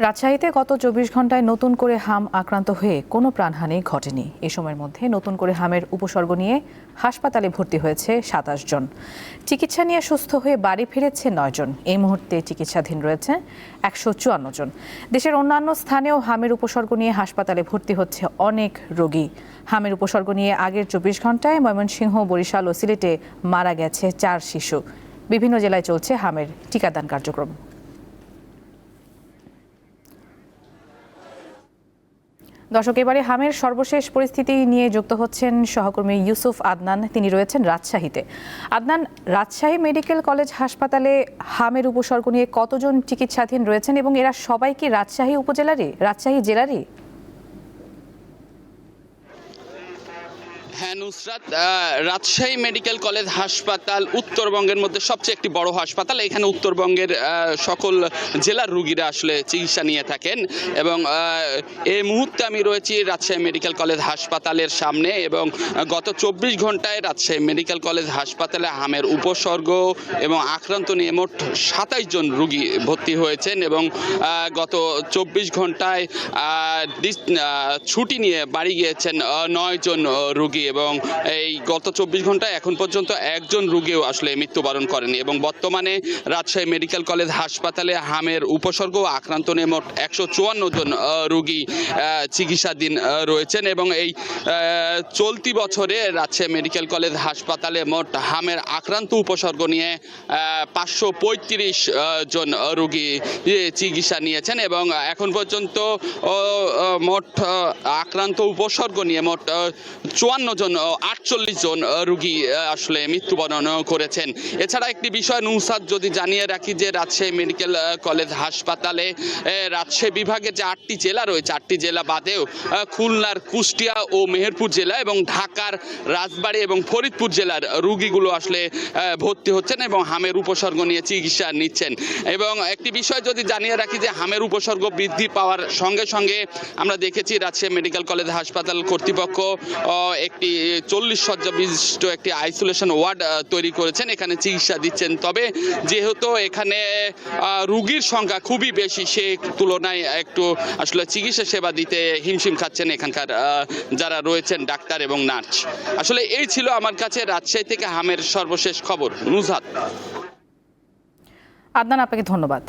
রাজশাহীতে গত ২৪ ঘন্টায় নতুন করে হাম আক্রান্ত হয়ে কোনো প্রাণহানি ঘটেনি। এ সময়ের মধ্যে নতুন করে হামের উপসর্গ নিয়ে হাসপাতালে ভর্তি হয়েছে ২৭ জন। চিকিৎসা নিয়ে সুস্থ হয়ে বাড়ি ফিরেছে ৯ জন। এই মুহূর্তে চিকিৎসাধীন রয়েছে ১৫৪ জন। দেশের অন্যান্য স্থানেও হামের উপসর্গ নিয়ে হাসপাতালে ভর্তি হচ্ছে অনেক রোগী। হামের উপসর্গ নিয়ে আগের ২৪ ঘন্টায় ময়মনসিংহ, বরিশাল ও সিলেটে মারা গেছে ৪ শিশু। বিভিন্ন জেলায় চলছে হামের টিকাদান কার্যক্রম। দর্শক, এবারে হামের সর্বশেষ পরিস্থিতি নিয়ে যুক্ত হচ্ছেন সহকর্মী ইউসুফ আদনান। তিনি রয়েছেন রাজশাহীতে। আদনান, রাজশাহী মেডিকেল কলেজ হাসপাতালে হামের উপসর্গ নিয়ে কতজন চিকিৎসাধীন রয়েছেন এবং এরা সবাই কি রাজশাহী জেলারই? হ্যাঁ নুসরাত, রাজশাহী মেডিকেল কলেজ হাসপাতাল উত্তরবঙ্গের মধ্যে সবচেয়ে একটি বড় হাসপাতাল। এখানে উত্তরবঙ্গের সকল জেলার রোগীরা আসলে চিকিৎসা নিয়ে থাকেন এবং এই মুহূর্তে আমি রয়েছি রাজশাহী মেডিকেল কলেজ হাসপাতালের সামনে এবং গত ২৪ ঘন্টায় রাজশাহী মেডিকেল কলেজ হাসপাতালে হামের উপসর্গ এবং আক্রান্ত নিয়ে মোট ২৭ জন রোগী ভর্তি হয়েছেন এবং গত ২৪ ঘন্টায় ছুটি নিয়ে বাড়ি গিয়েছেন ৯ জন রোগী এবং এই গত ২৪ ঘন্টায় এখন পর্যন্ত একজন রোগীও আসলে মৃত্যুবরণ করেনি এবং বর্তমানে রাজশাহী মেডিকেল কলেজ হাসপাতালে হামের উপসর্গ আক্রান্ত নিয়ে মোট ১৫৪ জন রোগী চিকিৎসাধীন রয়েছেন এবং এই চলতি বছরে রাজশাহী মেডিকেল কলেজ হাসপাতালে মোট হামের আক্রান্ত উপসর্গ নিয়ে ৫৩৫ জন রোগী চিকিৎসা নিয়েছেন এবং এখন পর্যন্ত মোট আক্রান্ত উপসর্গ নিয়ে মোট ৫৪ জন ৪৮ জন রোগী আসলে মৃত্যুবরণ করেছেন। এছাড়া একটি বিষয় নুসরাত যদি জানিয়ে রাখি যে রাজশাহী মেডিকেল কলেজ হাসপাতালে রাজশাহী বিভাগের যে ৮টি জেলা রয়েছে, ৮টি জেলা বাদেও খুলনার কুষ্টিয়া ও মেহেরপুর জেলা এবং ঢাকার রাজবাড়ী এবং ফরিদপুর জেলার রোগীগুলো আসলে ভর্তি হচ্ছেন এবং হামের উপসর্গ নিয়ে চিকিৎসা নিচ্ছেন। এবং একটি বিষয় যদি জানিয়ে রাখি যে হামের উপসর্গ বৃদ্ধি পাওয়ার সঙ্গে সঙ্গে আমরা দেখেছি রাজশাহী মেডিকেল কলেজ হাসপাতাল কর্তৃপক্ষ একটি ৪০ শয্যা বিশিষ্ট একটি আইসোলেশন ওয়ার্ড তৈরি করেছেন, এখানে চিকিৎসা দিচ্ছেন। তবে যেহেতু এখানে রোগীর সংখ্যা খুবই বেশি, সে তুলনায় একটু আসলে চিকিৎসা সেবা দিতে হিমশিম খাচ্ছেন এখানকার যারা রয়েছেন ডাক্তার এবং নার্স। আসলে এই ছিল আমার কাছে রাজশাহী থেকে হামের সর্বশেষ খবর। নুসরাত। আদনান, আপনাকে ধন্যবাদ।